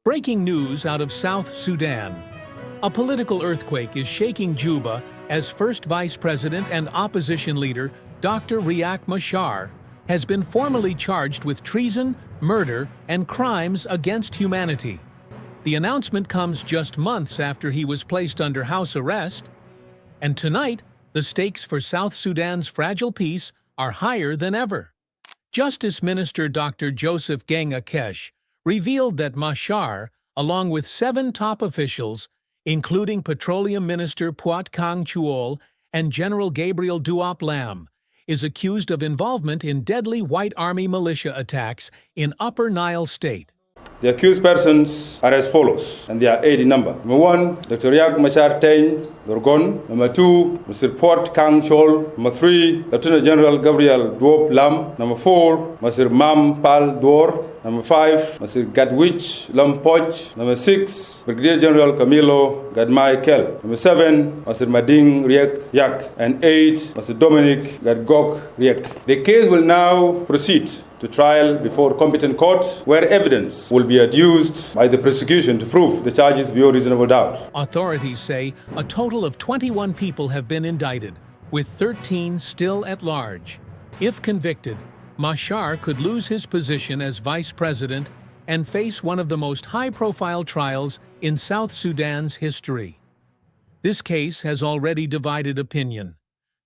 Breaking news out of South Sudan. A political earthquake is shaking Juba as first vice president and opposition leader Dr. Riek Machar has been formally charged with treason, murder, and crimes against humanity. The announcement comes just months after he was placed under house arrest. And tonight, the stakes for South Sudan's fragile peace are higher than ever. Justice Minister Dr. Joseph Geng Akech revealed that Machar, along with 7 top officials, including Petroleum Minister Puat Kang Chul and General Gabriel Duop Lam, is accused of involvement in deadly White Army militia attacks in Upper Nile State. The accused persons are as follows, and they are 8 in number. Number 1, Dr. Riek Machar Teng Dorgon. Number 2, Mr. Puat Kang Chul. Number 3, Lieutenant General Gabriel Duop Lam. Number 4, Mr. Mam Pal Dor. Number 5, Mr. Gadwich Lam Poch. Number 6, Brigadier General Camilo Gadmai Kel. Number 7, Mr. Mading Riek Yak. And 8, Mr. Dominic Gadgok Riek. The case will now proceed to trial before competent court, where evidence will be adduced by the prosecution to prove the charges beyond reasonable doubt. Authorities say a total of 21 people have been indicted, with 13 still at large. If convicted, Machar could lose his position as vice president and face one of the most high-profile trials in South Sudan's history. This case has already divided opinion.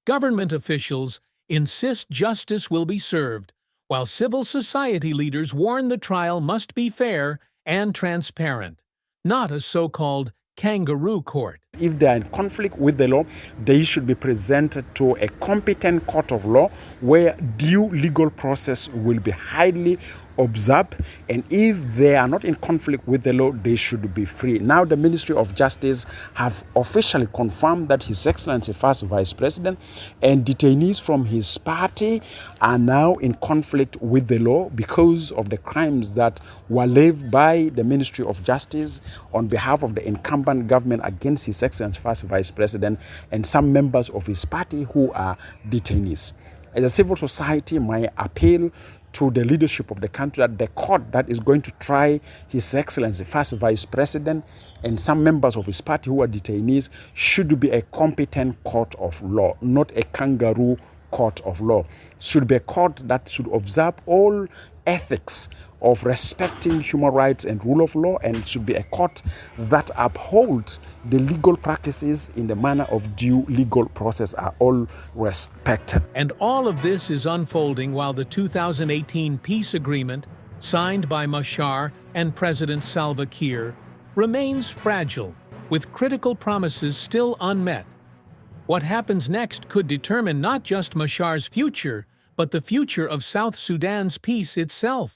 Government officials insist justice will be served, while civil society leaders warn the trial must be fair and transparent, not a so-called kangaroo court. If they are in conflict with the law, they should be presented to a competent court of law where due legal process will be highly observed, and if they are not in conflict with the law, they should be free. Now the Ministry of Justice have officially confirmed that His Excellency First Vice President and detainees from his party are now in conflict with the law because of the crimes that were levied by the Ministry of Justice on behalf of the incumbent government against His Excellency First Vice President and some members of his party who are detainees. As a civil society, my appeal to the leadership of the country that the court that is going to try His Excellency First Vice President and some members of his party who are detainees should be a competent court of law, not a kangaroo court of law. Should be a court that should observe all ethics of respecting human rights and rule of law, and should be a court that upholds the legal practices in the manner of due legal process are all respected. And all of this is unfolding while the 2018 peace agreement, signed by Machar and President Salva Kiir, remains fragile, with critical promises still unmet. What happens next could determine not just Machar's future, but the future of South Sudan's peace itself.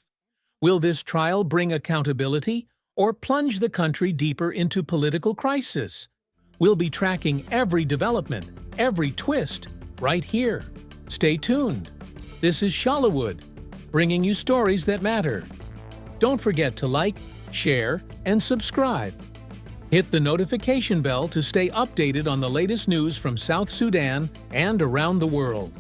Will this trial bring accountability or plunge the country deeper into political crisis? We'll be tracking every development, every twist, right here. Stay tuned. This is Chollowood, bringing you stories that matter. Don't forget to like, share, and subscribe. Hit the notification bell to stay updated on the latest news from South Sudan and around the world.